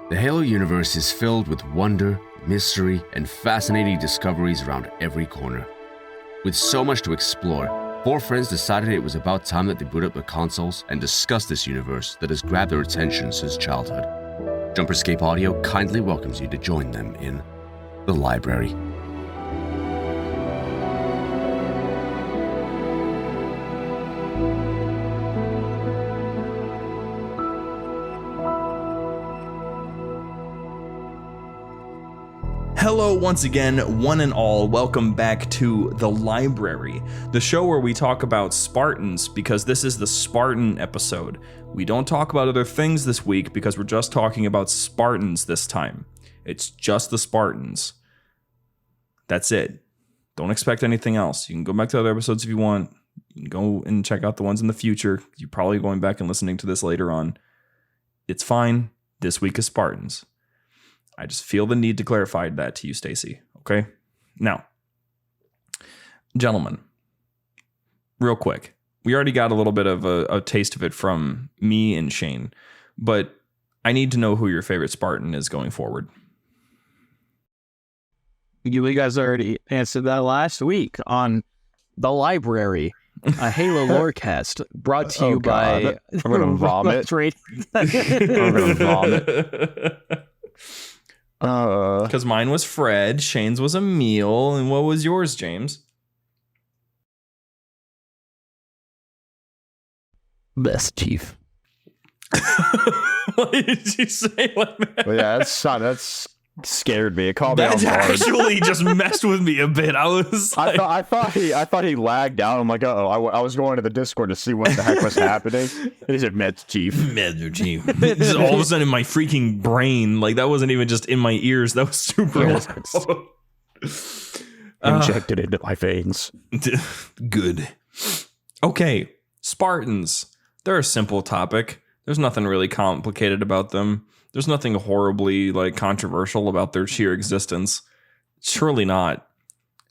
The Halo universe is filled with wonder, mystery, and fascinating discoveries around every corner. With so much to explore, four friends decided it was about time that they boot up their consoles and discuss this universe that has grabbed their attention since childhood. JumperScape Audio kindly welcomes you to join them in the library. Hello once again, one and all. Welcome back to The Library, the show where we talk about Spartans because this is the Spartan episode. We don't talk about other things this week because we're just talking about Spartans this time. It's just the Spartans. That's it. Don't expect anything else. You can go back to other episodes if you want. You can go and check out the ones in the future. You're probably going back and listening to this later on. It's fine. This week is Spartans. I just feel the need to clarify that to you, Stacy. Okay? Now, gentlemen, real quick. We already got a little bit of a taste of it from me and Shane, but I need to know who your favorite Spartan is going forward. You guys already answered that last week on The Library, a Halo Lorecast brought to you by... I'm going to vomit. I'm going to vomit. Because mine was Fred, Shane's was Emil, and what was yours, James? Best Chief. What did you say? Well, yeah, that's scared me. It caught me off That guard. actually just messed with me a bit. I was like, I thought he lagged out. I'm like, I was going to the Discord to see what the heck was happening. And he said, Meds Chief. Just all of a sudden in my freaking brain, like that wasn't even just in my ears. That was super loud. Injected into my veins. Good. Okay, Spartans. They're a simple topic. There's nothing really complicated about them. There's nothing horribly like controversial about their sheer existence. Surely not.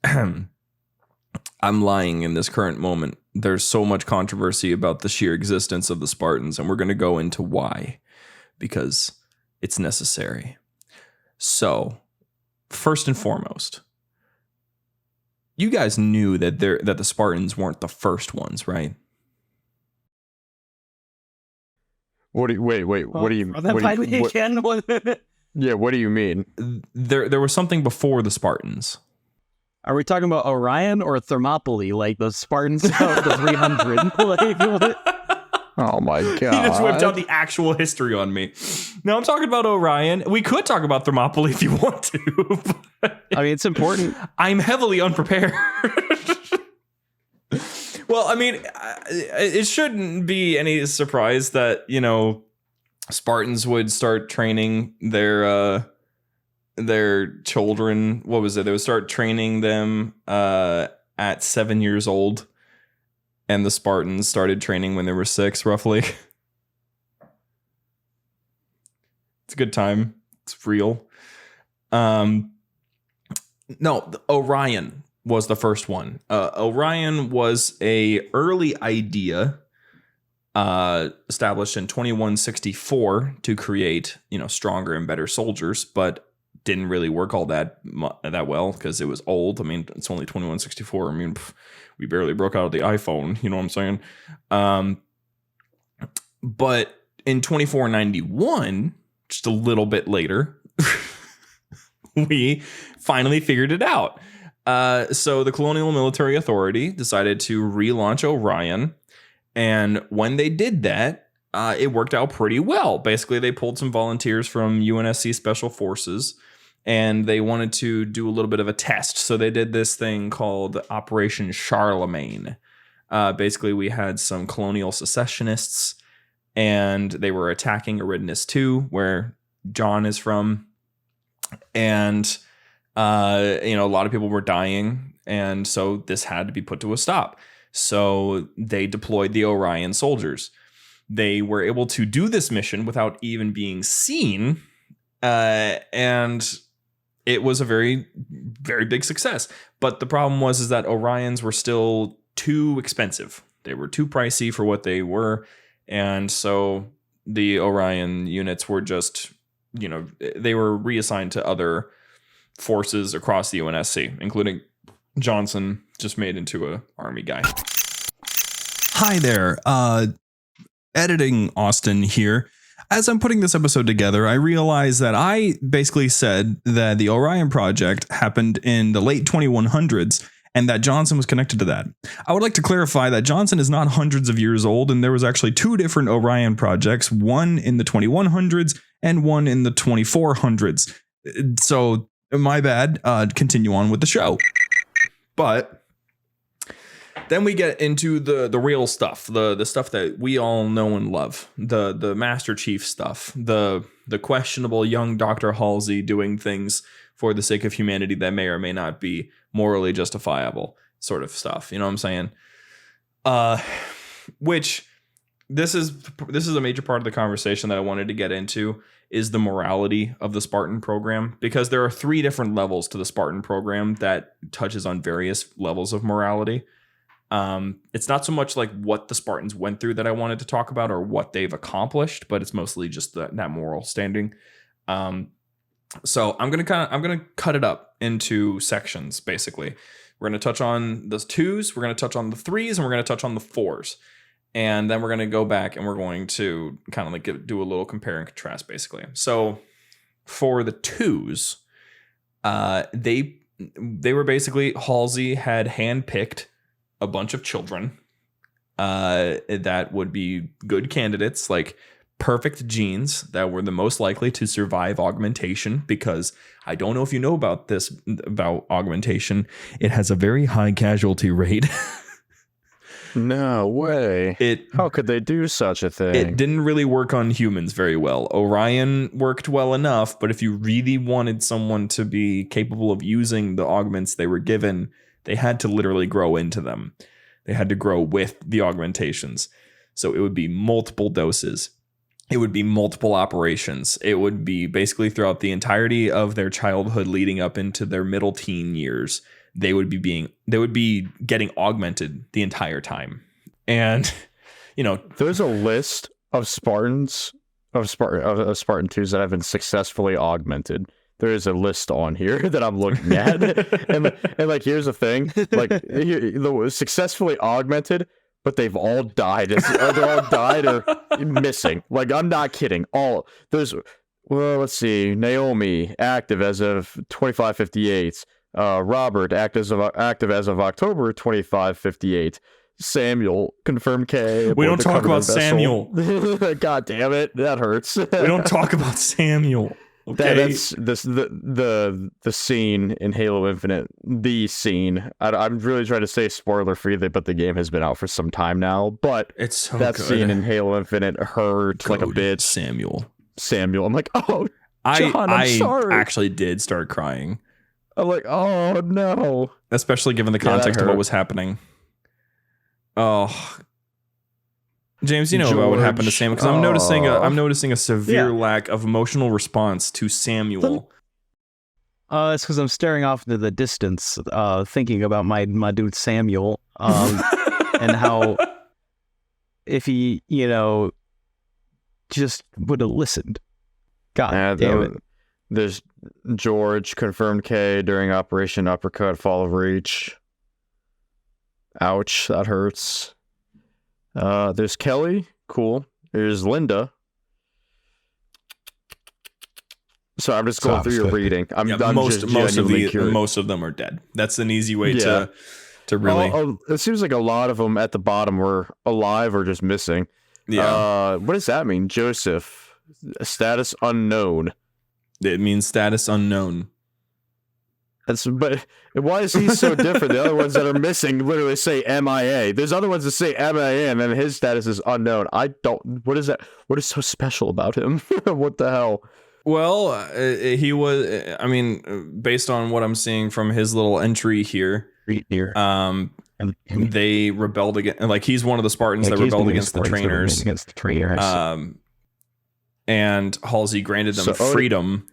I'm lying in this current moment. There's so much controversy about the sheer existence of the Spartans, and we're going to go into why, because it's necessary. So, first and foremost, you guys knew that the Spartans weren't the first ones, right? What do you, wait, what do you Run that by me again? Yeah, what do you mean? There was something before the Spartans. Are we talking about Orion or Thermopylae, like the Spartans of the 300? Like, Oh my god. He just whipped out the actual history on me. Now I'm talking about Orion. We could talk about Thermopylae if you want to. I mean, it's important. I'm heavily unprepared. Well, I mean, it shouldn't be any surprise that, you know, Spartans would start training their children. What was it? They would start training them at 7 years old. And the Spartans started training when they were 6, roughly. It's a good time. It's real. No, Orion was the first one. Orion was a early idea established in 2164 to create, you know, stronger and better soldiers, but didn't really work all that well because it was old. I mean, it's only 2164. I mean, we barely broke out of the iPhone. You know what I'm saying? But in 2491, just a little bit later, we finally figured it out. So the Colonial Military Authority decided to relaunch Orion. And when they did that, it worked out pretty well. Basically, they pulled some volunteers from UNSC Special Forces, and they wanted to do a little bit of a test. So they did this thing called Operation Charlemagne. Basically, we had some colonial secessionists, and they were attacking Eridanus II, where John is from. And, you know, a lot of people were dying, and so this had to be put to a stop. So they deployed the Orion soldiers. They were able to do this mission without even being seen, and it was a very, very big success. But the problem was that Orions were still too expensive. They were too pricey for what they were, and so the Orion units were just they were reassigned to other forces across the UNSC, including Johnson, just made into a army guy. Hi there. Editing Austin here. As I'm putting this episode together, I realized that I basically said that the Orion project happened in the late 2100s and that Johnson was connected to that. I would like to clarify that Johnson is not hundreds of years old, and there was actually 2 different Orion projects, one in the 2100s and one in the 2400s. So my bad. Continue on with the show. But then we get into the real stuff, the stuff that we all know and love, the Master Chief stuff, the questionable young Dr. Halsey doing things for the sake of humanity that may or may not be morally justifiable sort of stuff. You know what I'm saying? Which this is a major part of the conversation that I wanted to get into, is the morality of the Spartan program, because there are 3 different levels to the Spartan program that touches on various levels of morality. It's not so much like what the Spartans went through that I wanted to talk about or what they've accomplished, but it's mostly just that moral standing. So I'm going to cut it up into sections. Basically, we're going to touch on the 2s. We're going to touch on the 3s, and we're going to touch on the 4s. And then we're going to go back and we're going to kind of like do a little compare and contrast, basically. So for the 2s, they were basically, Halsey had handpicked a bunch of children that would be good candidates, like perfect genes that were the most likely to survive augmentation, because I don't know if you know about augmentation. It has a very high casualty rate. No way. How could they do such a thing? It didn't really work on humans very well. Orion worked well enough, but if you really wanted someone to be capable of using the augments they were given, they had to literally grow into them. They had to grow with the augmentations. So it would be multiple doses. It would be multiple operations. It would be basically throughout the entirety of their childhood leading up into their middle teen years. They would be getting augmented the entire time. And, there's a list of Spartan 2s that have been successfully augmented. There is a list on here that I'm looking at. and like, here's the thing, like, successfully augmented, but they've all died. They're all died or missing. Like, I'm not kidding. Let's see. Naomi, active as of 2558. Robert, active as of October 2558. Samuel, confirmed K. We don't talk about Samuel. God damn it, that hurts. We don't talk about Samuel. Okay. That's the scene in Halo Infinite. The scene. I'm really trying to say spoiler free, but the game has been out for some time now. But it's so that good. Scene in Halo Infinite hurt like a bitch. Samuel. I'm like, oh, John, I'm sorry. I actually did start crying. I'm like, oh no. Especially given the context of what was happening. Oh, James, you know about what happened to Samuel, because I'm noticing a severe lack of emotional response to Samuel. It's because I'm staring off into the distance, thinking about my dude Samuel, and how if he, just would have listened. God damn it. There's George, confirmed K during Operation Uppercut, Fall of Reach. Ouch, that hurts. There's Kelly, cool. There's Linda. So I'm just going through your reading. Most of them are dead. That's an easy way to really. It seems like a lot of them at the bottom were alive or just missing. Yeah. What does that mean? Joseph, status unknown. It means status unknown. But why is he so different? The other ones that are missing literally say MIA. There's other ones that say MIA, and then his status is unknown. What is that? What is so special about him? What the hell? Well, he was. I mean, based on what I'm seeing from his little entry here, they rebelled against. Like, he's one of the Spartans that rebelled against the trainers. And Halsey granted them freedom.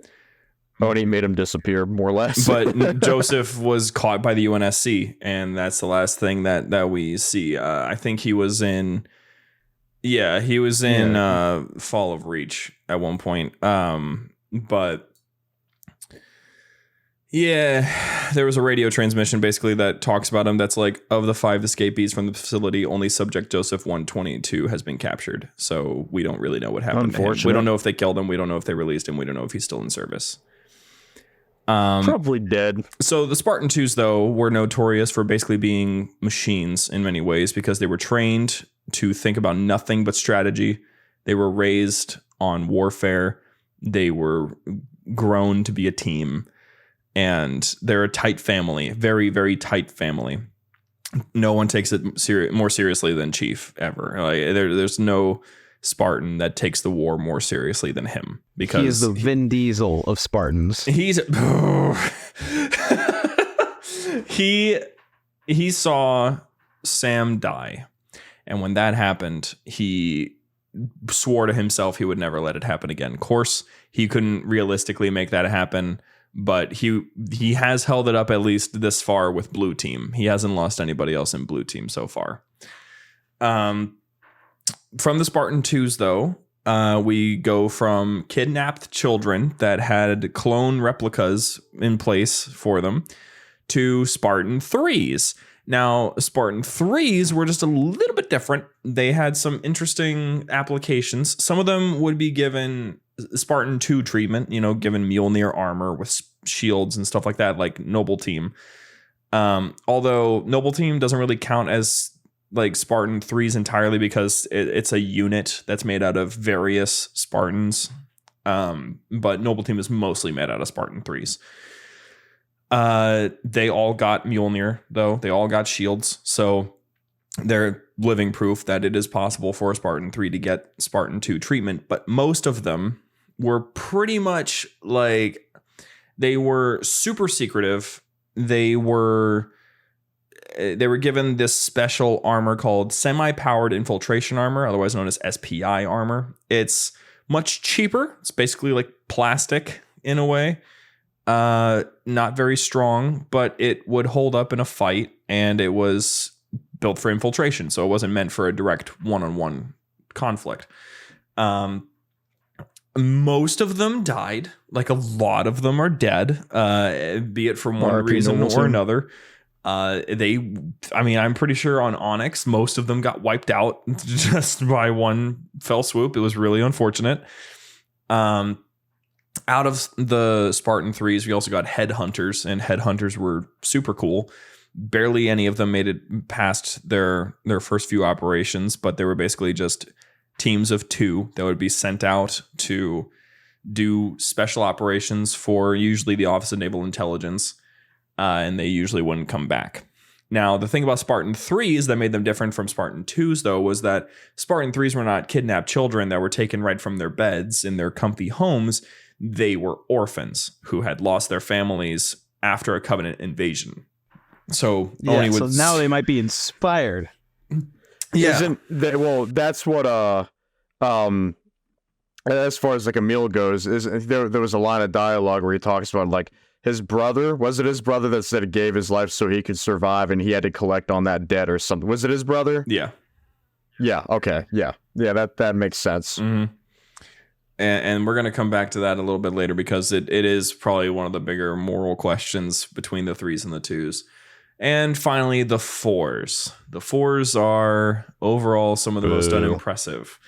Odie made him disappear, more or less. But Joseph was caught by the UNSC, and that's the last thing that we see. I think he was in Fall of Reach at one point. But yeah, there was a radio transmission basically that talks about him. That's like, of the 5 escapees from the facility, only subject Joseph 122 has been captured. So we don't really know what happened to him. We don't know if they killed him. We don't know if they released him. We don't know if he's still in service. Probably dead. So the Spartan 2s, though, were notorious for basically being machines in many ways because they were trained to think about nothing but strategy. They were raised on warfare. They were grown to be a team. And they're a tight family, very, very tight family. No one takes it more seriously than Chief ever. Like, there's no Spartan that takes the war more seriously than him, because he is the Vin Diesel of Spartans. He's he saw Sam die, and when that happened, he swore to himself he would never let it happen again. Of course, he couldn't realistically make that happen. But he has held it up at least this far with Blue Team. He hasn't lost anybody else in Blue Team so far. From the Spartan 2s, though, we go from kidnapped children that had clone replicas in place for them to Spartan 3s. Now, Spartan 3s were just a little bit different. They had some interesting applications. Some of them would be given Spartan 2 treatment, given Mjolnir armor with shields and stuff like that, like Noble Team. Although Noble Team doesn't really count as like Spartan 3s entirely because it's a unit that's made out of various Spartans. But Noble Team is mostly made out of Spartan 3s. They all got Mjolnir, though. They all got shields. So they're living proof that it is possible for a Spartan 3 to get Spartan 2 treatment. But most of them were pretty much like, they were super secretive. They were given this special armor called semi-powered infiltration armor, otherwise known as SPI armor. It's much cheaper. It's basically like plastic in a way. Not very strong, but it would hold up in a fight, and it was built for infiltration, so it wasn't meant for a direct one-on-one conflict. Most of them died. Like, a lot of them are dead, be it from one reason or another. I'm pretty sure on Onyx, most of them got wiped out just by one fell swoop. It was really unfortunate. Out of the Spartan 3s, we also got headhunters, and headhunters were super cool. Barely any of them made it past their first few operations, but they were basically just teams of 2 that would be sent out to do special operations for usually the Office of Naval Intelligence, and they usually wouldn't come back. Now, the thing about Spartan 3s that made them different from Spartan 2s, though, was that Spartan 3s were not kidnapped children that were taken right from their beds in their comfy homes. They were orphans who had lost their families after a Covenant invasion. So, so now they might be inspired. Yeah. That's what as far as like Emil goes, there was a line of dialogue where he talks about like his brother. Was it his brother that said he gave his life so he could survive, and he had to collect on that debt or something? Was it his brother? Yeah. Yeah. Okay. Yeah. That makes sense. Mm-hmm. And we're going to come back to that a little bit later, because it is probably one of the bigger moral questions between the 3s and the 2s. And finally, the 4s. The 4s are overall some of the most unimpressive.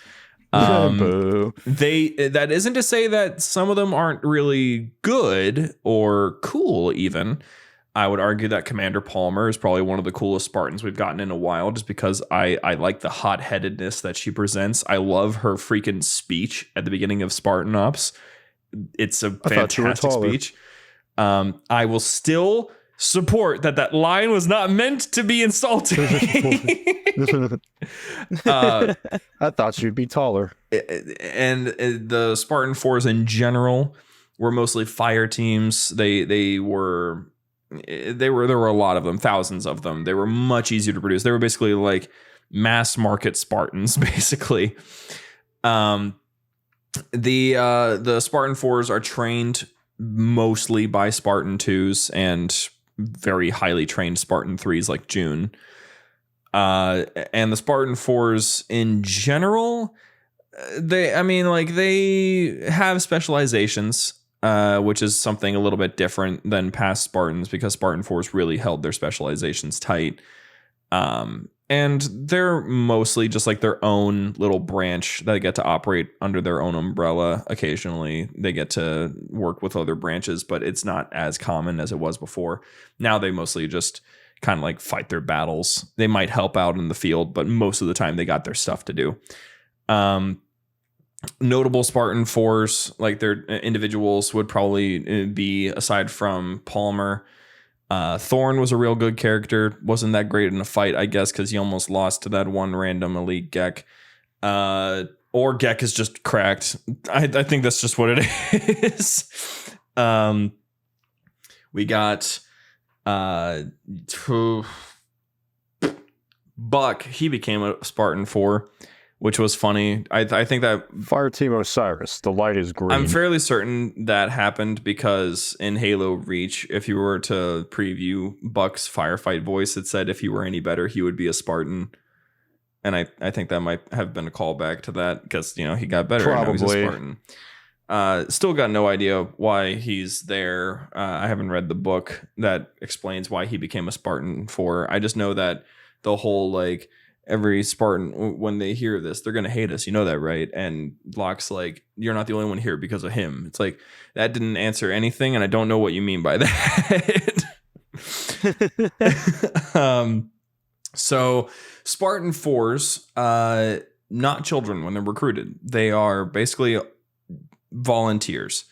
That isn't to say that some of them aren't really good or cool even. I would argue that Commander Palmer is probably one of the coolest Spartans we've gotten in a while, just because I like the hot-headedness that she presents. I love her freaking speech at the beginning of Spartan Ops. It's a fantastic speech. I will still support that line was not meant to be insulting. I thought you'd be taller. And the Spartan 4s in general were mostly fire teams. There were a lot of them, thousands of them. They were much easier to produce. They were basically like mass market Spartans, basically. The Spartan 4s are trained mostly by Spartan 2s and very highly trained Spartan 3s like June. And the Spartan 4s in general, they have specializations, which is something a little bit different than past Spartans, because Spartan Force really held their specializations tight. And they're mostly just like their own little branch that get to operate under their own umbrella. Occasionally they get to work with other branches, but it's not as common as it was before. Now they mostly just kind of like fight their battles. They might help out in the field, but most of the time they got their stuff to do. Notable Spartan Force, like their individuals, would probably be, aside from Palmer, Thorn was a real good character. Wasn't that great in a fight, I guess, because he almost lost to that one random elite Gek. Or Gek is just cracked. I think that's just what it is. We got Buck. He became a Spartan 4, which was funny. I think that Fire Team Osiris, the light is green. I'm fairly certain that happened because in Halo Reach, if you were to preview Buck's firefight voice, it said if he were any better, he would be a Spartan. And I think that might have been a callback to that because, you know, he got better. Probably. And now he's a Spartan. Still got no idea why he's there. I haven't read the book that explains why he became a Spartan 4. I just know that the whole, like, every Spartan, when they hear this, they're going to hate us. You know that, right? And Locke's like, you're not the only one here because of him. It's like, that didn't answer anything, and I don't know what you mean by that. So Spartan 4s, not children when they're recruited. They are basically volunteers.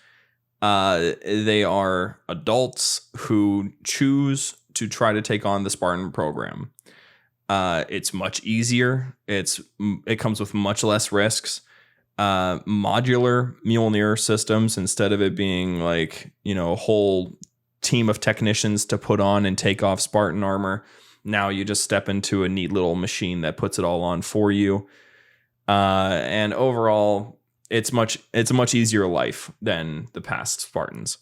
They are adults who choose to try to take on the Spartan program. It's much easier. It comes with much less risks. Modular Mjolnir systems, instead of it being like, you know, a whole team of technicians to put on and take off Spartan armor. Now you just step into a neat little machine that puts it all on for you. And overall, it's a much easier life than the past Spartans.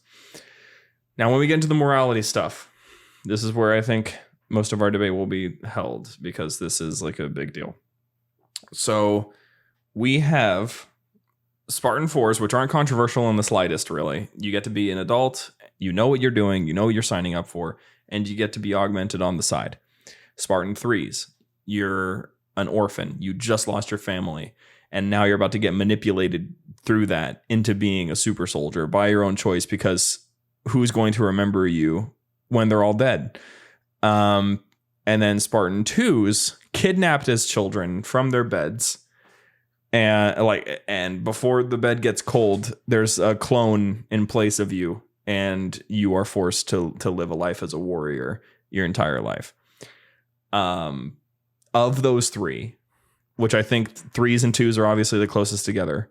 Now, when we get into the morality stuff, this is where I think most of our debate will be held, because this is like a big deal. So we have Spartan 4s, which aren't controversial in the slightest, really. You get to be an adult, you know what you're doing, you know what you're signing up for, and you get to be augmented on the side. Spartan 3s, you're an orphan, you just lost your family, and now you're about to get manipulated through that into being a super soldier by your own choice, because who's going to remember you when they're all dead? And then Spartan 2s, kidnapped as children from their beds, and before the bed gets cold, there's a clone in place of you, and you are forced to live a life as a warrior your entire life. Of those three, which I think 3s and 2s are obviously the closest together,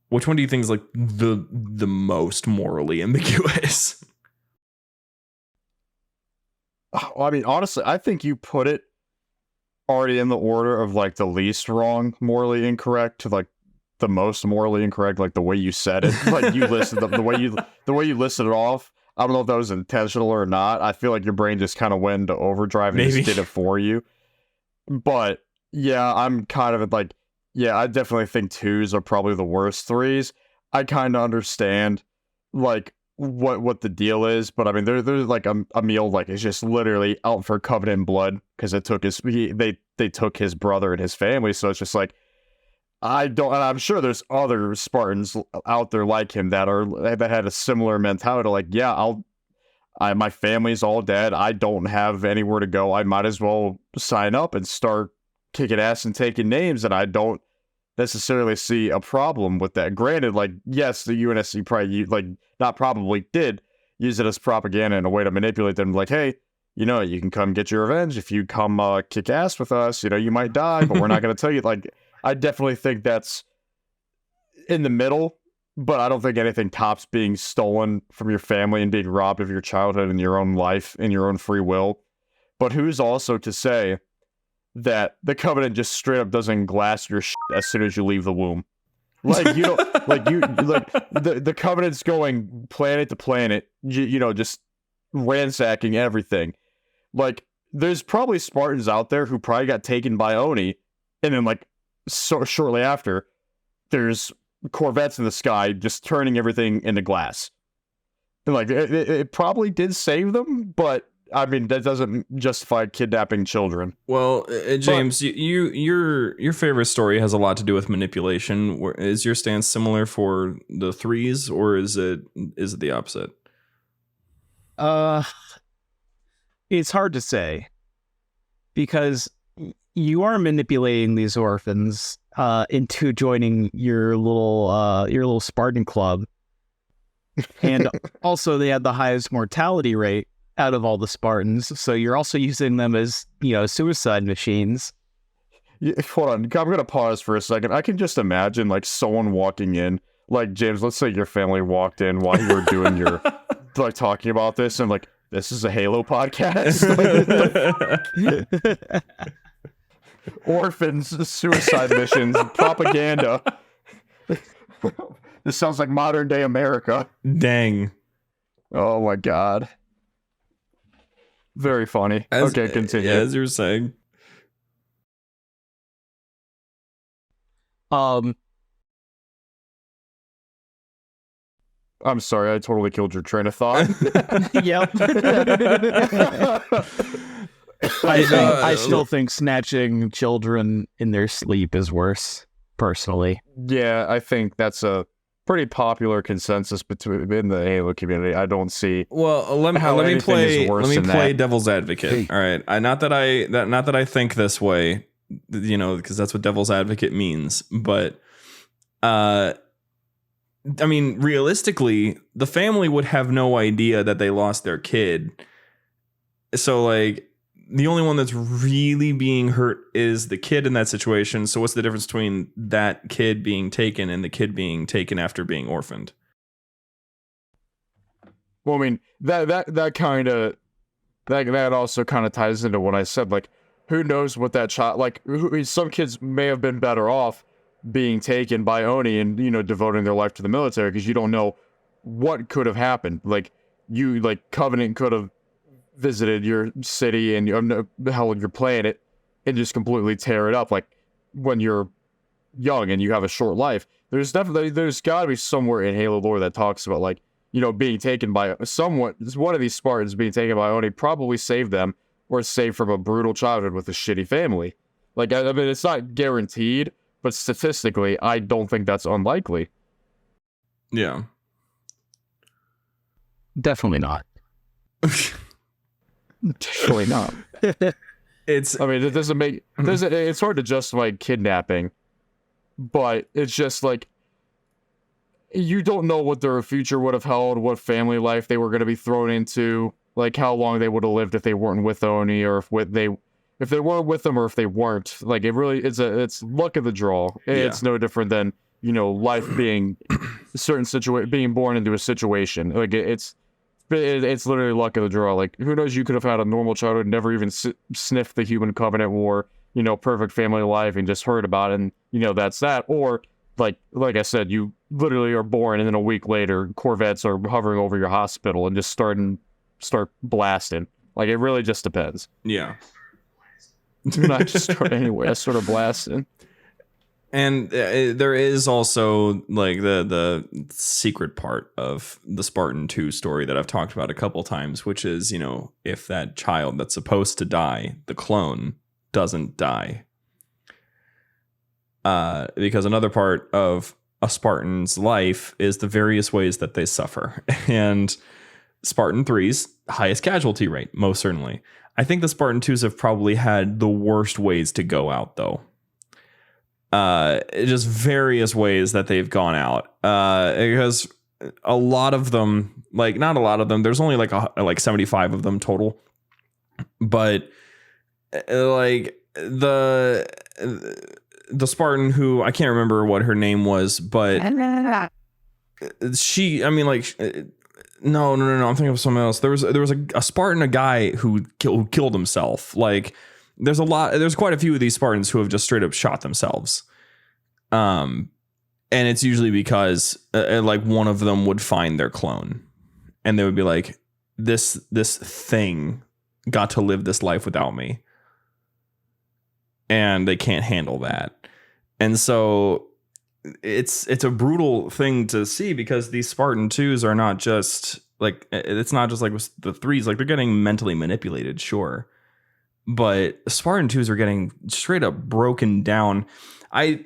which one do you think is like the most morally ambiguous? Well, I mean, honestly, I think you put it already in the order of like the least wrong, morally incorrect, to like the most morally incorrect, like the way you said it. Like you listed the way you listed it off. I don't know if that was intentional or not. I feel like your brain just kind of went into overdrive and just did it for you. But yeah, I'm kind of like, yeah, I definitely think 2s are probably the worst 3s. I kind of understand like what the deal is, but I mean, there's like a meal like it's just literally out for Covenant blood because it took they took his brother and his family, so it's just like and I'm sure there's other Spartans out there like him that had a similar mentality, like, yeah, my family's all dead, I don't have anywhere to go, I might as well sign up and start kicking ass and taking names, and I don't necessarily see a problem with that. Granted, like, yes, the UNSC probably did use it as propaganda and a way to manipulate them, like, hey, you know, you can come get your revenge if you come kick ass with us, you know, you might die, but we're not going to tell you. Like, I definitely think that's in the middle, but I don't think anything tops being stolen from your family and being robbed of your childhood and your own life and your own free will. But who's also to say that the Covenant just straight up doesn't glass your shit as soon as you leave the womb? Like, you know, the Covenant's going planet to planet, you know, just ransacking everything. Like, there's probably Spartans out there who probably got taken by Oni, and then like shortly after there's corvettes in the sky just turning everything into glass. And like it probably did save them, but I mean that doesn't justify kidnapping children. Well, James, your favorite story has a lot to do with manipulation. Is your stance similar for the threes, or is it the opposite? It's hard to say, because you are manipulating these orphans into joining your little Spartan club, and also they had the highest mortality rate out of all the Spartans, so you're also using them as, suicide machines. Hold on, I'm gonna pause for a second. I can just imagine like someone walking in, like James, let's say your family walked in while you were doing your like talking about this, and like, this is a Halo podcast. Like, orphans, suicide missions, propaganda. This sounds like modern day America. Dang. Oh my god. Very funny. Okay, continue. As you were saying. I'm sorry, I totally killed your train of thought. Yep. I still think snatching children in their sleep is worse, personally. Yeah, I think that's a pretty popular consensus in the Halo community. I don't see. Well, let me play devil's advocate. All right, not that I think this way, because that's what devil's advocate means. But, I mean, realistically, the family would have no idea that they lost their kid. So, like, the only one that's really being hurt is the kid in that situation. So what's the difference between that kid being taken and the kid being taken after being orphaned? Well, I mean, that also kind of ties into what I said. Like, who knows what that child, like, some kids may have been better off being taken by Oni and, devoting their life to the military, because you don't know what could have happened. Like, Covenant could have visited your city and your planet and just completely tear it up. Like, when you're young and you have a short life, there's got to be somewhere in Halo lore that talks about, like, being taken by one of these Spartans being taken by Oni probably saved them, or saved from a brutal childhood with a shitty family. Like, I mean, it's not guaranteed, but statistically, I don't think that's unlikely. Yeah. Definitely not. Definitely not. It doesn't make it's hard to justify kidnapping, but it's just like, you don't know what their future would have held, what family life they were going to be thrown into, like how long they would have lived if they weren't with Oni, or if they weren't with them, or if they weren't. Like, it's luck of the draw. It's no different than, life being being born into a situation. Like, it's literally luck of the draw. Like, who knows, you could have had a normal childhood, never even sniffed the human Covenant War, perfect family life, and just heard about it, and that's that. Or like I said, you literally are born, and then a week later corvettes are hovering over your hospital and just start blasting. Like, it really just depends. Yeah. Not just start anyway, I sort of blasting. And there is also, like, the secret part of the Spartan 2 story that I've talked about a couple times, which is, if that child that's supposed to die, the clone, doesn't die. Because another part of a Spartan's life is the various ways that they suffer. And Spartan 3's highest casualty rate, most certainly. I think the Spartan 2s have probably had the worst ways to go out, though. Just various ways that they've gone out. Because a lot of them, like, not a lot of them, there's only like 75 of them total. But like the Spartan who, I can't remember what her name was, but she, I mean, like, no, I'm thinking of someone else. There was a Spartan, a guy who killed himself. Like, there's quite a few of these Spartans who have just straight up shot themselves. And it's usually because like one of them would find their clone, and they would be like, this thing got to live this life without me, and they can't handle that. And so it's a brutal thing to see because these Spartan 2s are not just like, it's not just like with the 3s, like they're getting mentally manipulated, sure, but Spartan 2s are getting straight up broken down. I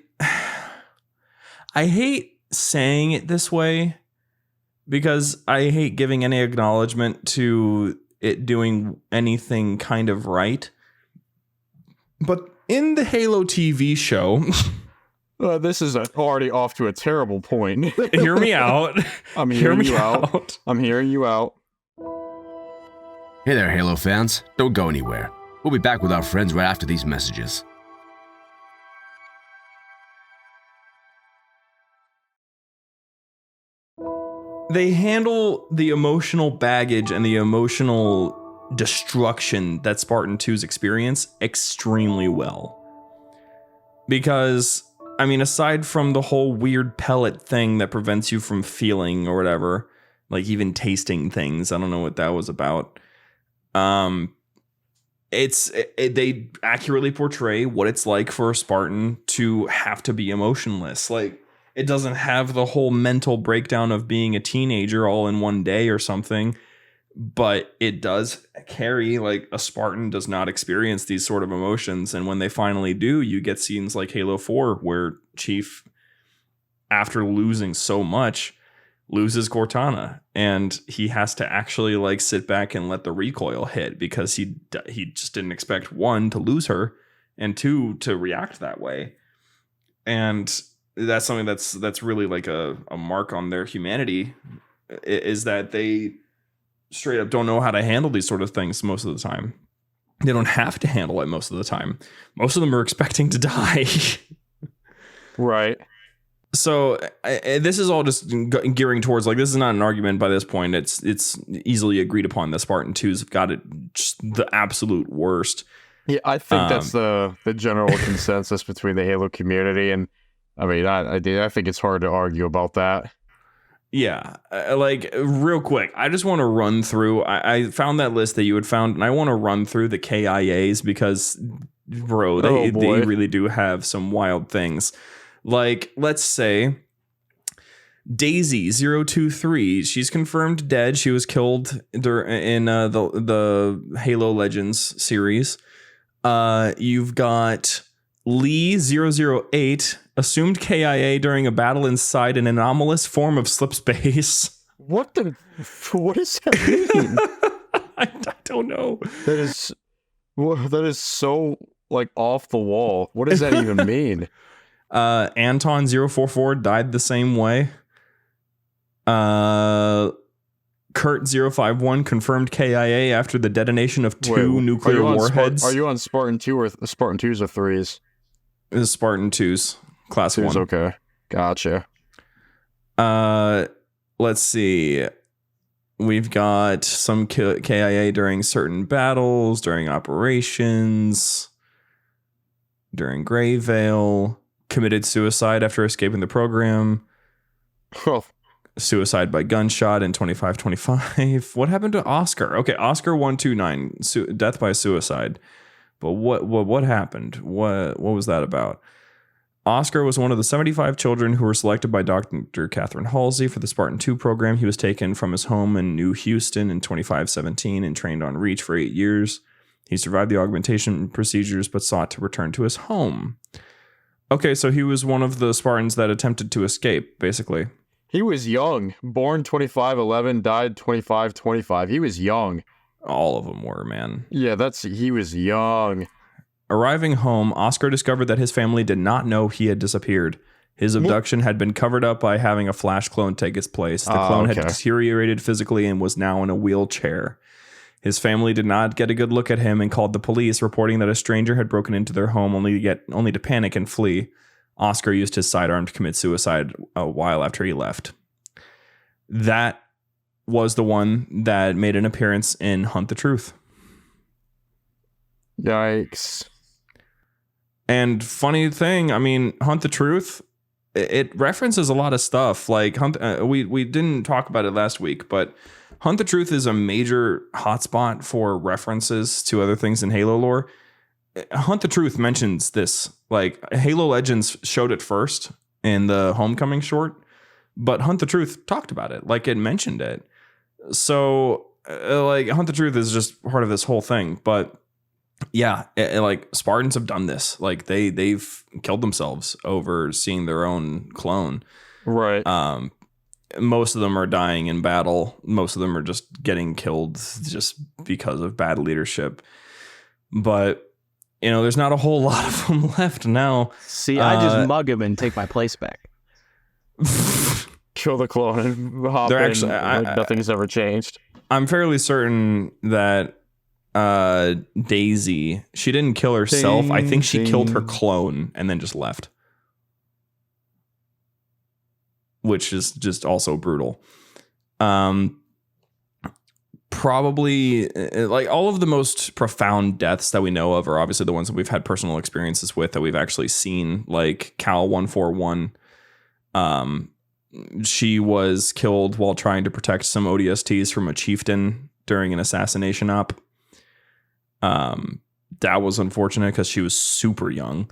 hate saying it this way because I hate giving any acknowledgement to it doing anything kind of right, but in the Halo TV show, this is already off to a terrible point. hear me out. I'm hearing you out. I'm hearing you out. Hey there, Halo fans. Don't go anywhere. We'll be back with our friends right after these messages. They handle the emotional baggage and the emotional destruction that Spartan 2s experience extremely well. Because, I mean, aside from the whole weird pellet thing that prevents you from feeling or whatever, like even tasting things, I don't know what that was about. They accurately portray what it's like for a Spartan to have to be emotionless. Like, it doesn't have the whole mental breakdown of being a teenager all in one day or something, but it does carry, like, a Spartan does not experience these sort of emotions. And when they finally do, you get scenes like Halo 4 where Chief, after losing so much, loses Cortana, and he has to actually like sit back and let the recoil hit because he just didn't expect, one, to lose her, and two, to react that way. And that's something that's really like a mark on their humanity, is that they straight up don't know how to handle these sort of things most of the time. They don't have to handle it most of the time. Most of them are expecting to die. Right. So this is all just gearing towards, like, this is not an argument by this point. It's easily agreed upon that Spartan 2s have got it just the absolute worst. Yeah, I think that's the general consensus between the Halo community, and I mean, I think it's hard to argue about that. Yeah, like, real quick, I just want to run through. I found that list that you had found, and I want to run through the KIAs because, bro, they really do have some wild things. Like, let's say Daisy 023, she's confirmed dead. She was killed in the Halo Legends series. You've got Lee 008, assumed KIA during a battle inside an anomalous form of slip space. What does that mean? I don't know. That is so, like, off the wall. What does that even mean? Anton 044 died the same way. Kurt 051 confirmed KIA after the detonation of two nuclear warheads. Are you on Spartan 2 or Spartan 2s or 3s? This is Spartan 2s, class 1. Okay, gotcha. Let's see. We've got some KIA during certain battles, during operations, during Grey Veil. Committed suicide after escaping the program. Oh. Suicide by gunshot in 2525. What happened to Oscar? Okay, Oscar 129, death by suicide. But what happened? What was that about? Oscar was one of the 75 children who were selected by Dr. Catherine Halsey for the Spartan 2 program. He was taken from his home in New Houston in 2517 and trained on Reach for 8 years. He survived the augmentation procedures but sought to return to his home. Okay, so he was one of the Spartans that attempted to escape, basically. He was young. Born 2511, died 2525. He was young. All of them were, man. Yeah, he was young. Arriving home, Oscar discovered that his family did not know he had disappeared. His abduction had been covered up by having a flash clone take its place. The clone had deteriorated physically and was now in a wheelchair. His family did not get a good look at him and called the police, reporting that a stranger had broken into their home only to panic and flee. Oscar used his sidearm to commit suicide a while after he left. That was the one that made an appearance in Hunt the Truth. Yikes. And funny thing, I mean, Hunt the Truth, it references a lot of stuff. Like, we didn't talk about it last week, but Hunt the Truth is a major hotspot for references to other things in Halo lore. Hunt the Truth mentions this. Like, Halo Legends showed it first, in the Homecoming short, but Hunt the Truth talked about it, like it mentioned it. So like Hunt the Truth is just part of this whole thing. But yeah, like Spartans have done this. Like they've killed themselves over seeing their own clone. Right. Most of them are dying in battle. Most of them are just getting killed just because of bad leadership. But there's not a whole lot of them left now. See, I just mug him and take my place back. Kill the clone and hop They're in, actually, like nothing's ever changed. I'm fairly certain that Daisy, she didn't kill herself. I think she killed her clone and then just left. Which is just also brutal. Probably like all of the most profound deaths that we know of are obviously the ones that we've had personal experiences with, that we've actually seen, like Cal 141. She was killed while trying to protect some ODSTs from a chieftain during an assassination op. That was unfortunate because she was super young.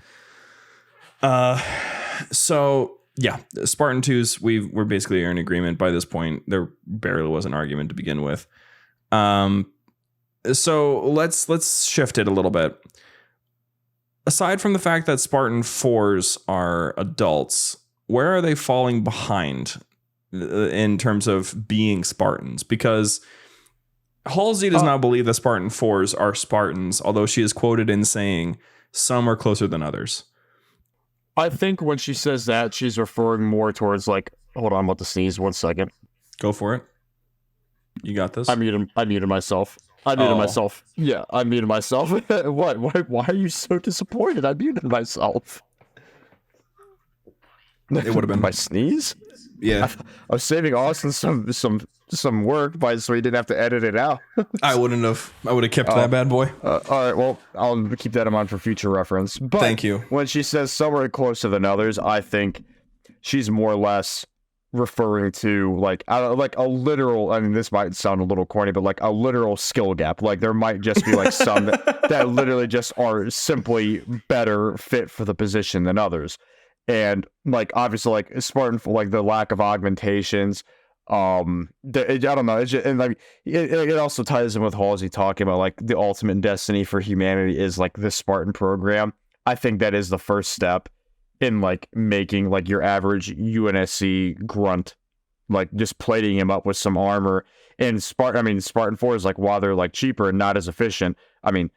So yeah, Spartan 2s, we're basically in agreement by this point. There barely was an argument to begin with. So let's shift it a little bit. Aside from the fact that Spartan 4s are adults, where are they falling behind in terms of being Spartans? Because Halsey does not believe that Spartan 4s are Spartans, although she is quoted in saying some are closer than others. I think when she says that, she's referring more towards like, hold on, I'm about to sneeze. 1 second. Go for it. You got this. I muted myself. Yeah, I muted myself. What? Why are you so disappointed? I muted myself. It would have been my sneeze. Yeah, I was saving Austin some work so he didn't have to edit it out. I wouldn't have. I would have kept that bad boy. All right, well, I'll keep that in mind for future reference. But thank you. When she says some are closer than others, I think she's more or less referring to like a literal, I mean, this might sound a little corny, but like a literal skill gap. Like there might just be like some that literally just are simply better fit for the position than others. And like obviously like Spartan, like the lack of augmentations, I don't know, it's just, and like it also ties in with Halsey talking about like the ultimate destiny for humanity is like the Spartan program. I think that is the first step in like making like your average UNSC grunt, like just plating him up with some armor. And Spartan 4 is like, while they're like cheaper and not as efficient, I mean,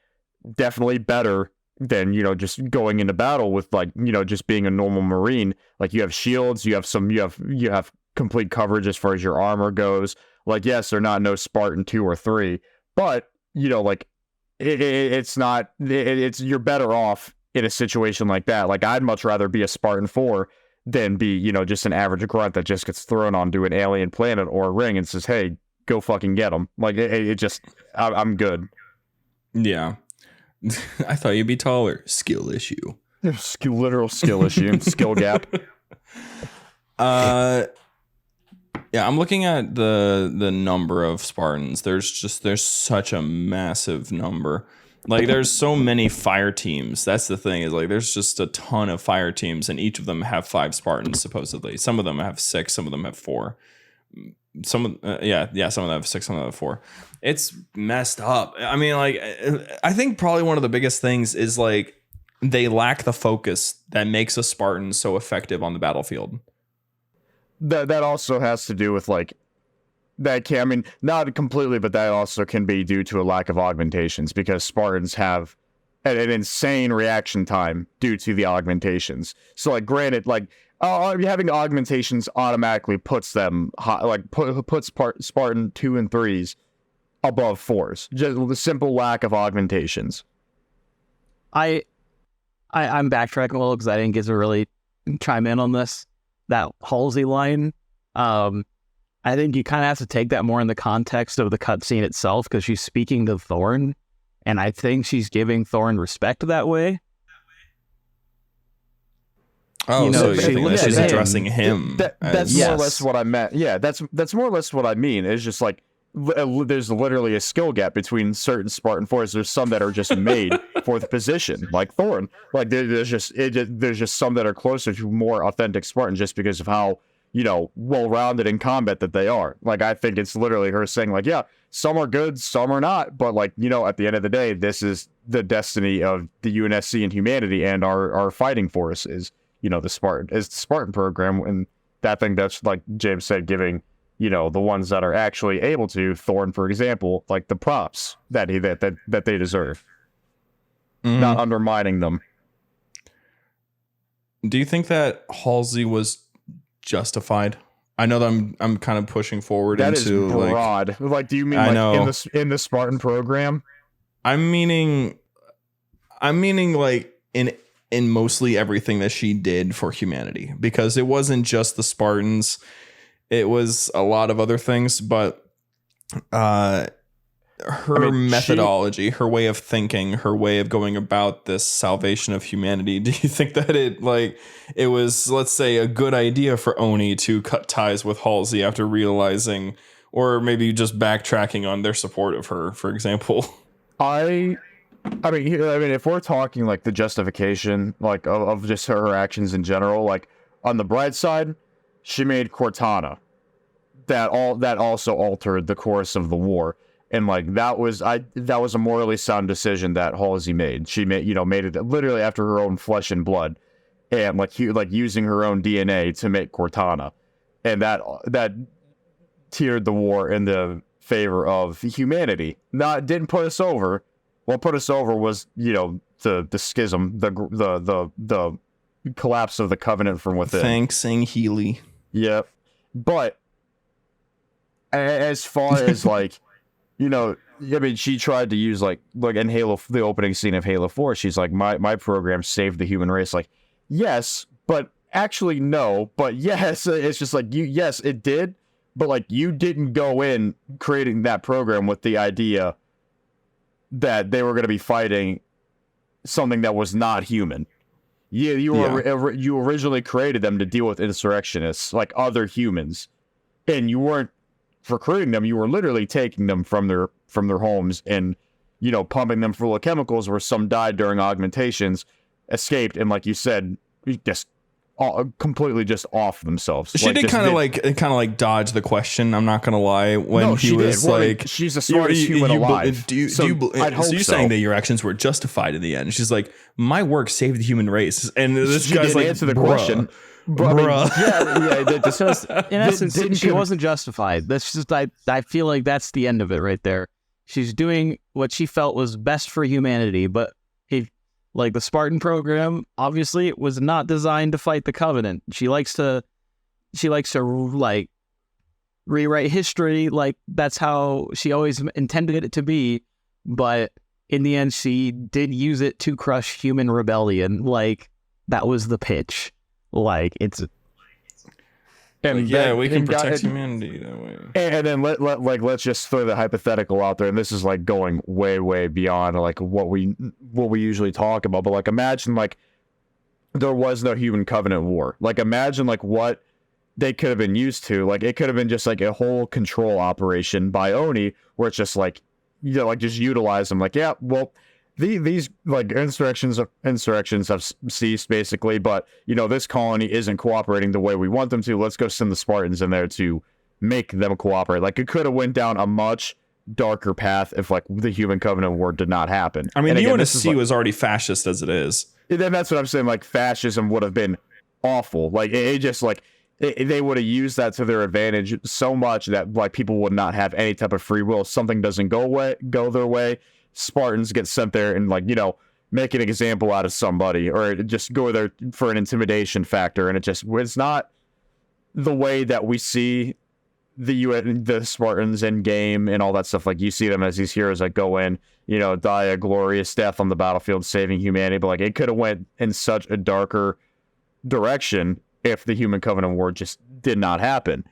definitely better than, just going into battle with like, just being a normal Marine. Like you have shields, you have complete coverage as far as your armor goes. Like, yes, they're not no Spartan 2 or 3, but like it's not, you're better off in a situation like that. Like I'd much rather be a Spartan 4 than be, just an average grunt that just gets thrown onto an alien planet or a ring and says, hey, go fucking get them. Like I'm good. Yeah. I thought you'd be taller. Skill issue. Literal skill issue. Skill gap. Yeah, I'm looking at the number of Spartans. There's such a massive number. Like there's so many fire teams. That's the thing, is like there's just a ton of fire teams, and each of them have 5 Spartans supposedly. Some of them have 6, some of them have 4. Some of them have 6, some of them have 4. It's messed up. I mean, like I think probably one of the biggest things is like they lack the focus that makes a Spartan so effective on the battlefield. That also has to do with like that can, I mean, not completely, but that also can be due to a lack of augmentations, because Spartans have an insane reaction time due to the augmentations. So like granted, like having augmentations automatically puts them high, like puts Spartan 2 and 3s above 4s. Just the simple lack of augmentations. I'm backtracking a little because I didn't get to really chime in on this. That Halsey line, I think you kind of have to take that more in the context of the cutscene itself, because she's speaking to Thorn, and I think she's giving Thorn respect that way. Oh, so you think that she's addressing him? That's more or less what I meant. Yeah, that's more or less what I mean. It's just like there's literally a skill gap between certain Spartan forces. There's some that are just made for the position, like Thorn. Like there's just some that are closer to more authentic Spartans just because of how, you know, well-rounded in combat that they are. Like, I think it's literally her saying, like, yeah, some are good, some are not, but, like, you know, at the end of the day, this is the destiny of the UNSC and humanity, and our fighting force is, you know, the Spartan program, and that thing that's, like James said, giving, you know, the ones that are actually able to, Thorn, for example, like, the props that they deserve, not undermining them. Do you think that Halsey was justified? I know that I'm kind of pushing forward that into is broad. Like, do you mean like in the Spartan program? I'm meaning like in mostly everything that she did for humanity, because it wasn't just the Spartans, it was a lot of other things, but her methodology, her way of thinking, her way of going about this salvation of humanity. Do you think that it was, let's say, a good idea for Oni to cut ties with Halsey after realizing, or maybe just backtracking on their support of her, for example? I mean, if we're talking like the justification, like of just her actions in general, like on the bright side, she made Cortana. That also altered the course of the war. And like that was a morally sound decision that Halsey made. She made it literally after her own flesh and blood, and like using her own DNA to make Cortana, and that tiered the war in the favor of humanity. Didn't put us over. What put us over was, you know, the schism, the collapse of the covenant from within. Thanks, Sang Healy. Yep. But as far as like, you know, I mean, she tried to use like in Halo, the opening scene of Halo 4, she's like, my program saved the human race. Like, yes, but actually no, but yes, it's just like, yes, it did, but like you didn't go in creating that program with the idea that they were going to be fighting something that was not human. You originally created them to deal with insurrectionists, like other humans, and you weren't recruiting them. You were literally taking them from their homes and, you know, pumping them full of chemicals, where some died during augmentations, escaped, and like you said, just completely just off themselves. She did kind of like dodge the question. I'm not gonna lie. When he was like, she's the smartest human alive. So you're saying that your actions were justified in the end? She's like, my work saved the human race, and this guy's like, answer the question. Bruh. In essence, she wasn't justified. That's just, I feel like that's the end of it right there. She's doing what she felt was best for humanity, but like the Spartan program, obviously, it was not designed to fight the Covenant. She likes to like rewrite history, like that's how she always intended it to be. But in the end, she did use it to crush human rebellion. Like, that was the pitch. Like, it's... And yeah, we can protect humanity that way. And then let's just throw the hypothetical out there, and this is like going way beyond like what we usually talk about. But like, imagine like there was no human covenant war. Like, imagine like what they could have been used to. Like, it could have been just like a whole control operation by Oni, where it's just like, you know, like just utilize them. Like, yeah, well, these like insurrections have ceased basically, but you know, this colony isn't cooperating the way we want them to. Let's go send the Spartans in there to make them cooperate. Like, it could have went down a much darker path if like the human covenant war did not happen. I mean, the UNSC was already fascist as it is. Then that's what I'm saying. Like, fascism would have been awful. Like, it just like they would have used that to their advantage so much that like people would not have any type of free will. If something doesn't go their way, Spartans get sent there and like, you know, make an example out of somebody, or just go there for an intimidation factor. And it's not the way that we see the Spartans in game and all that stuff. Like, you see them as these heroes that go in, you know, die a glorious death on the battlefield, saving humanity. But like, it could have went in such a darker direction if the human covenant war just did not happen.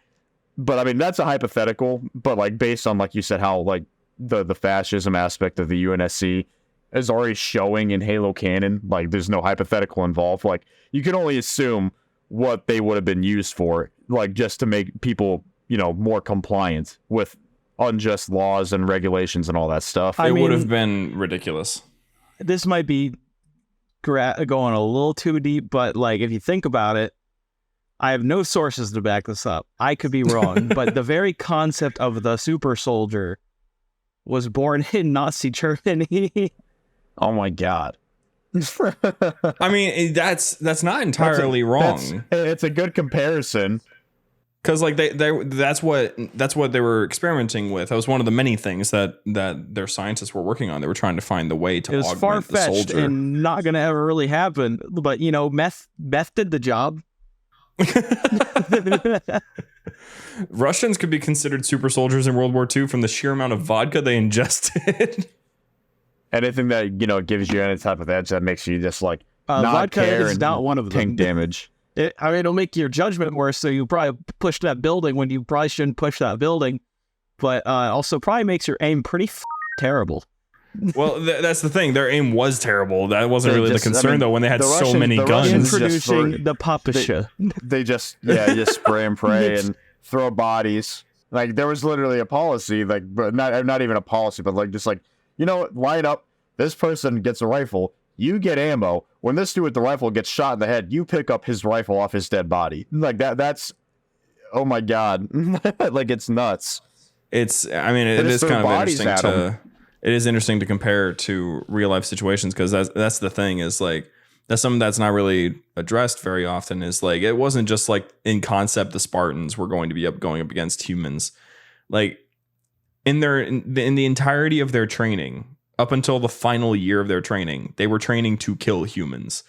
But I mean, that's a hypothetical, but like, based on, like you said, how like the fascism aspect of the UNSC is already showing in Halo canon, like there's no hypothetical involved. Like, you can only assume what they would have been used for, like just to make people, you know, more compliant with unjust laws and regulations and all that stuff. It would have been ridiculous. This might be going a little too deep, but like if you think about it, I have no sources to back this up. I could be wrong, but the very concept of the super soldier was born in Nazi Germany. Oh my God. I mean, that's not entirely wrong. It's a good comparison. Because like that's what they were experimenting with. That was one of the many things that their scientists were working on. They were trying to find the way to augment the soldier. It was far-fetched and not going to ever really happen. But you know, meth did the job. Russians could be considered super soldiers in World War II from the sheer amount of vodka they ingested. Anything that, you know, gives you any type of edge that makes you just like not vodka care is and not one of them. Tank damage. It'll make your judgment worse, so you probably push that building when you probably shouldn't push that building. But also probably makes your aim pretty terrible. Well, that's the thing. Their aim was terrible. That wasn't really the concern, though, when they had so many guns. Introducing the papasha. They just spray and pray and throw bodies. Like, there was literally a policy, like, but not even a policy, but like, just like, you know what, line up. This person gets a rifle. You get ammo. When this dude with the rifle gets shot in the head, you pick up his rifle off his dead body. Like that's, oh my God. Like, it's nuts. It is kind of interesting it is interesting to compare to real life situations, because that's the thing, is like, that's something that's not really addressed very often, is like, it wasn't just like in concept the Spartans were going to be going up against humans. Like in the entirety of their training, up until the final year of their training, they were training to kill humans.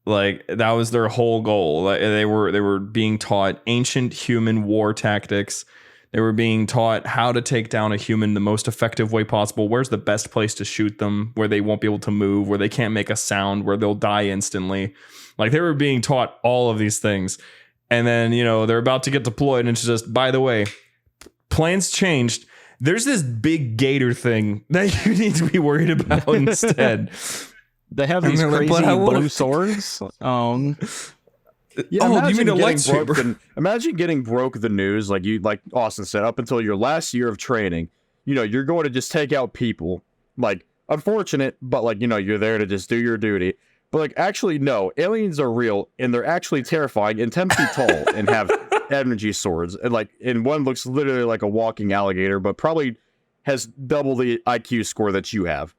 Like, that was their whole goal. Like, they were being taught ancient human war tactics. They were being taught how to take down a human the most effective way possible. Where's the best place to shoot them, where they won't be able to move, where they can't make a sound, where they'll die instantly. Like, they were being taught all of these things. And then, you know, they're about to get deployed, and it's just, by the way, plans changed. There's this big gator thing that you need to be worried about instead. They have these crazy blue swords. Yeah, you mean a lightsaber? Imagine getting broke the news, like Austin said, up until your last year of training. You know, you're going to just take out people. Like, unfortunate, but like, you know, you're there to just do your duty. But like, actually, no, aliens are real, and they're actually terrifying and 10 feet tall and have energy swords. And one looks literally like a walking alligator, but probably has double the IQ score that you have.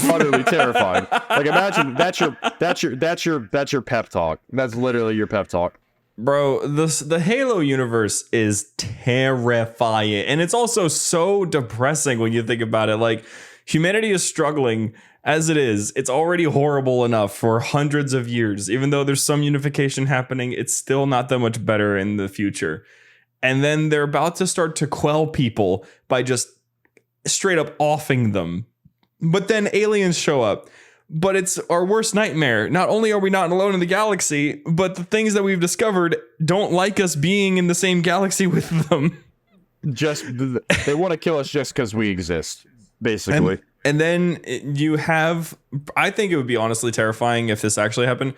Utterly terrifying. Like, imagine that's your pep talk. That's literally your pep talk. Bro, the Halo universe is terrifying, and it's also so depressing when you think about it. Like, humanity is struggling as it is. It's already horrible enough for hundreds of years. Even though there's some unification happening, it's still not that much better in the future. And then they're about to start to quell people by just straight up offing them. But then aliens show up. But it's our worst nightmare. Not only are we not alone in the galaxy, but the things that we've discovered don't like us being in the same galaxy with them. Just, they want to kill us just because we exist, basically. And then you have, I think it would be honestly terrifying if this actually happened.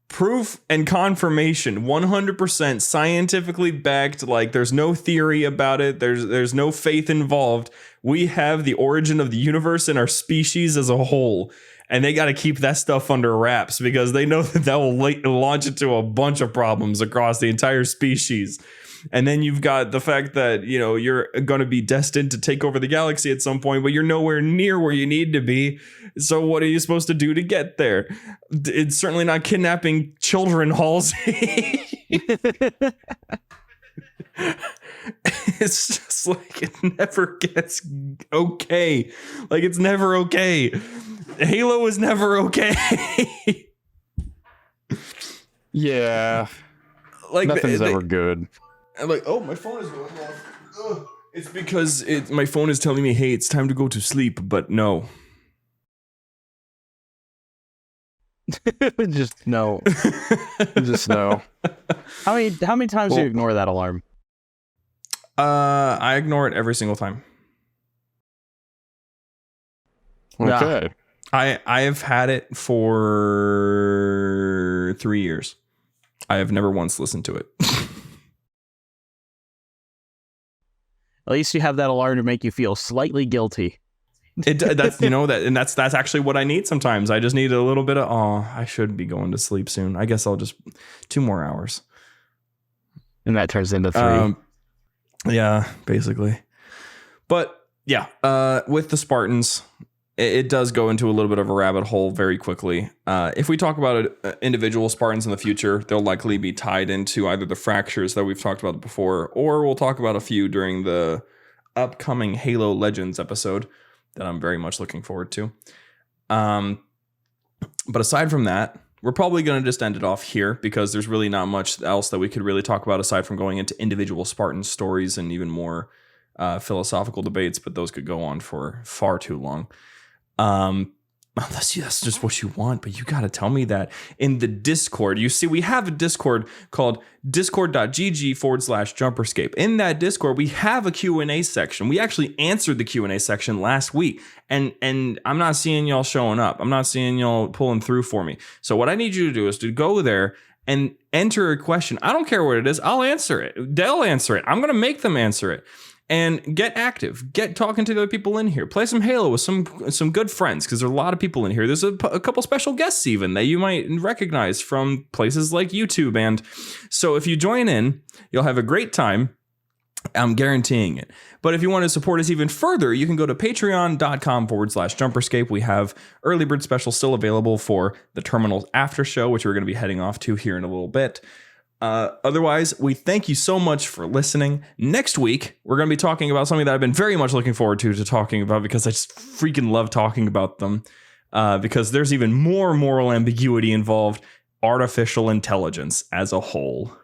Proof and confirmation, 100% scientifically backed. Like, there's no theory about it. There's no faith involved. We have the origin of the universe and our species as a whole, and they got to keep that stuff under wraps, because they know that will launch into a bunch of problems across the entire species. And then you've got the fact that, you know, you're going to be destined to take over the galaxy at some point, but you're nowhere near where you need to be. So what are you supposed to do to get there? It's certainly not kidnapping children, Halsey. It's just like, it never gets okay. Like, it's never okay. Halo is never okay. Yeah. Like, nothing's ever good. I'm like, oh, my phone is going off. Ugh. It's because my phone is telling me, hey, it's time to go to sleep, but no. Just no. Just no. How many times do you ignore that alarm? I ignore it every single time. Okay. I have had it for 3 years. I have never once listened to it. At least you have that alarm to make you feel slightly guilty. That's actually what I need sometimes. I just need a little bit of, I should be going to sleep soon. I guess I'll just 2 more hours. And that turns into 3. Yeah, basically. But yeah, with the Spartans, it does go into a little bit of a rabbit hole very quickly. If we talk about individual Spartans in the future, they'll likely be tied into either the fractures that we've talked about before, or we'll talk about a few during the upcoming Halo Legends episode that I'm very much looking forward to. But aside from that, we're probably going to just end it off here because there's really not much else that we could really talk about aside from going into individual Spartan stories and even more philosophical debates, but those could go on for far too long. Unless that's just what you want, but you got to tell me that in the Discord. You see, we have a Discord called discord.gg/JumperScape. In that Discord, we have a Q&A section. We actually answered the Q&A section last week, and I'm not seeing y'all showing up. I'm not seeing y'all pulling through for me. So what I need you to do is to go there and enter a question. I don't care what it is. I'll answer it. They'll answer it. I'm going to make them answer it. And get active. Get talking to the other people in here. Play some Halo with some good friends, because there are a lot of people in here. There's a couple special guests even that you might recognize from places like YouTube. And so if you join in, you'll have a great time. I'm guaranteeing it. But if you want to support us even further, you can go to patreon.com/JumperScape. We have early bird specials still available for the Terminals after show, which we're going to be heading off to here in a little bit. Otherwise, we thank you so much for listening. Next week, we're going to be talking about something that I've been very much looking forward to talking about, because I just freaking love talking about them, because there's even more moral ambiguity involved: artificial intelligence as a whole.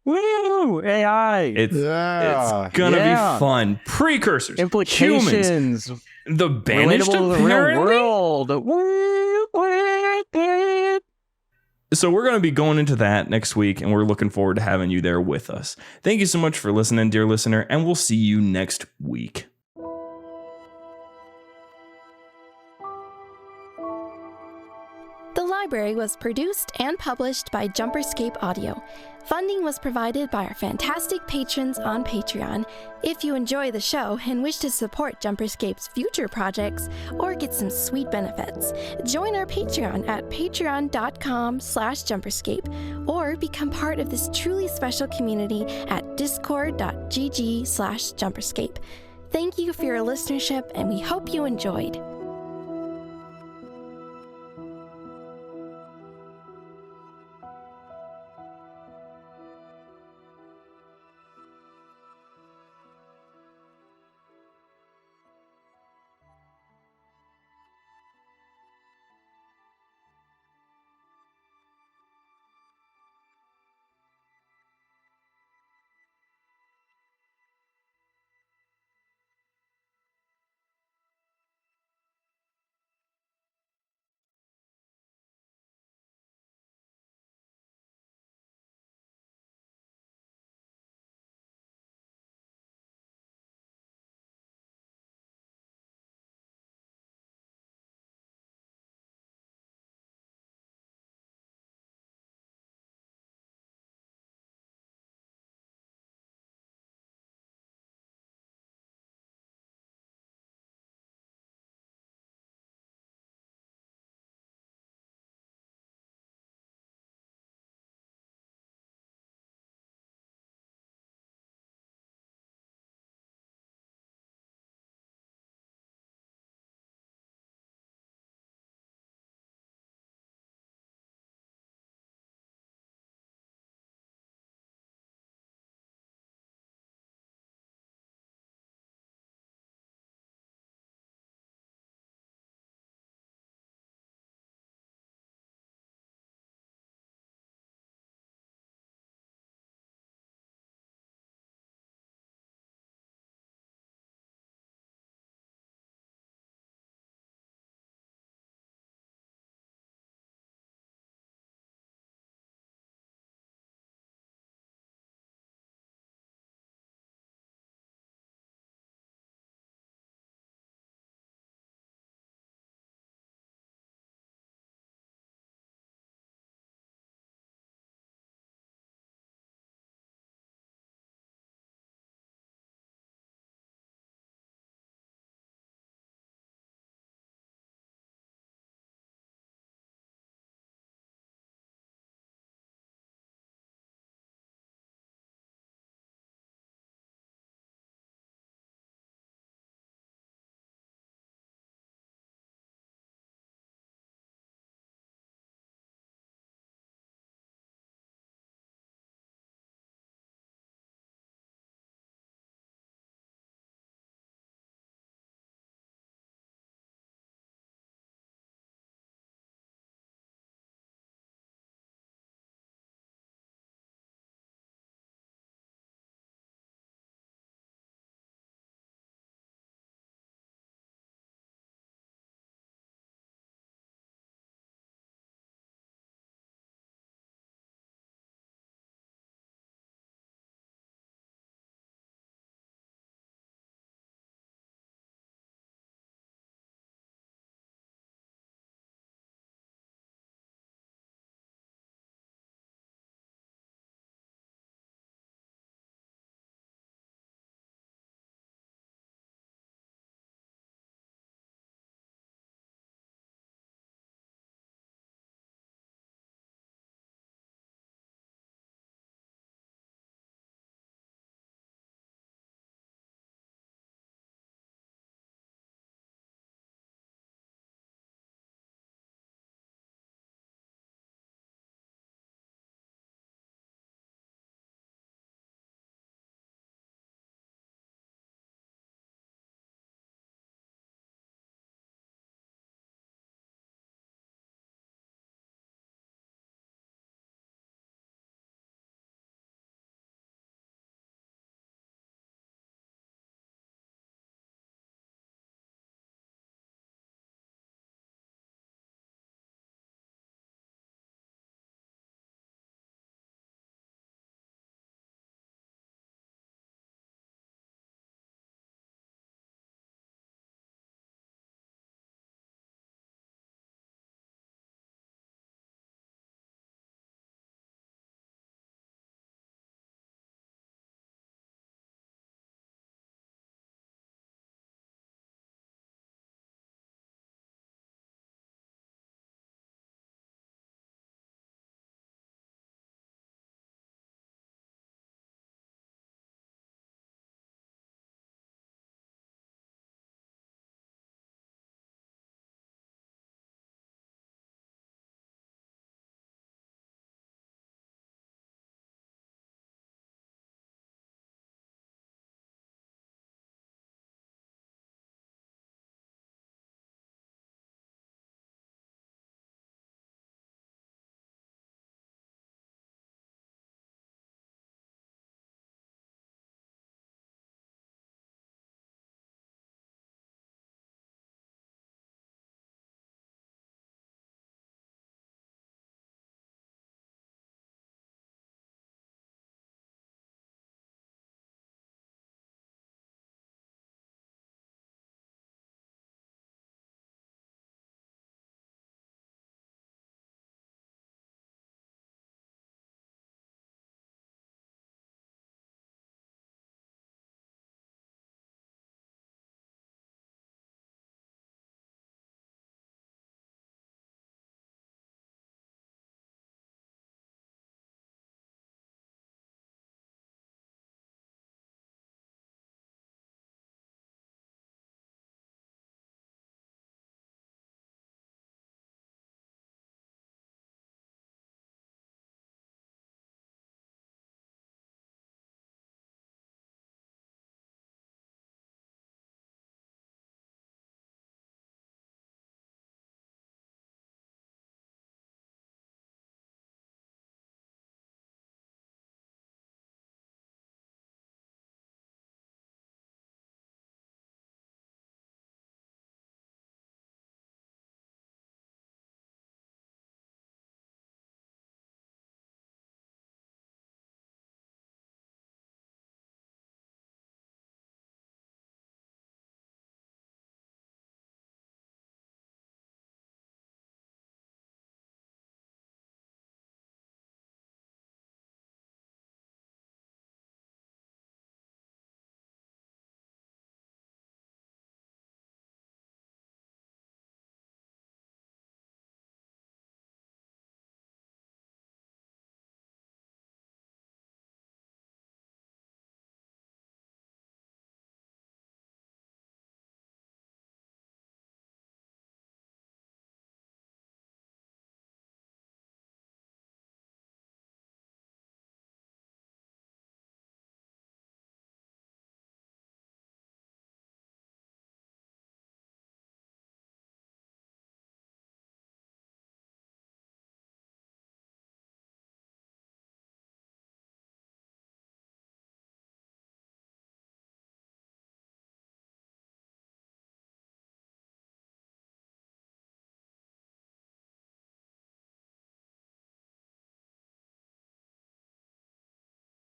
Woo! AI. It's gonna be fun. Precursors, Implications, humans, the banished, relatable to the real apparently. world. So we're going to be going into that next week, and we're looking forward to having you there with us. Thank you so much for listening, dear listener, and we'll see you next week. The library was produced and published by JumperScape Audio. Funding was provided by our fantastic patrons on Patreon. If you enjoy the show and wish to support JumperScape's future projects or get some sweet benefits, join our Patreon at patreon.com/JumperScape or become part of this truly special community at discord.gg/JumperScape. Thank you for your listenership, and we hope you enjoyed.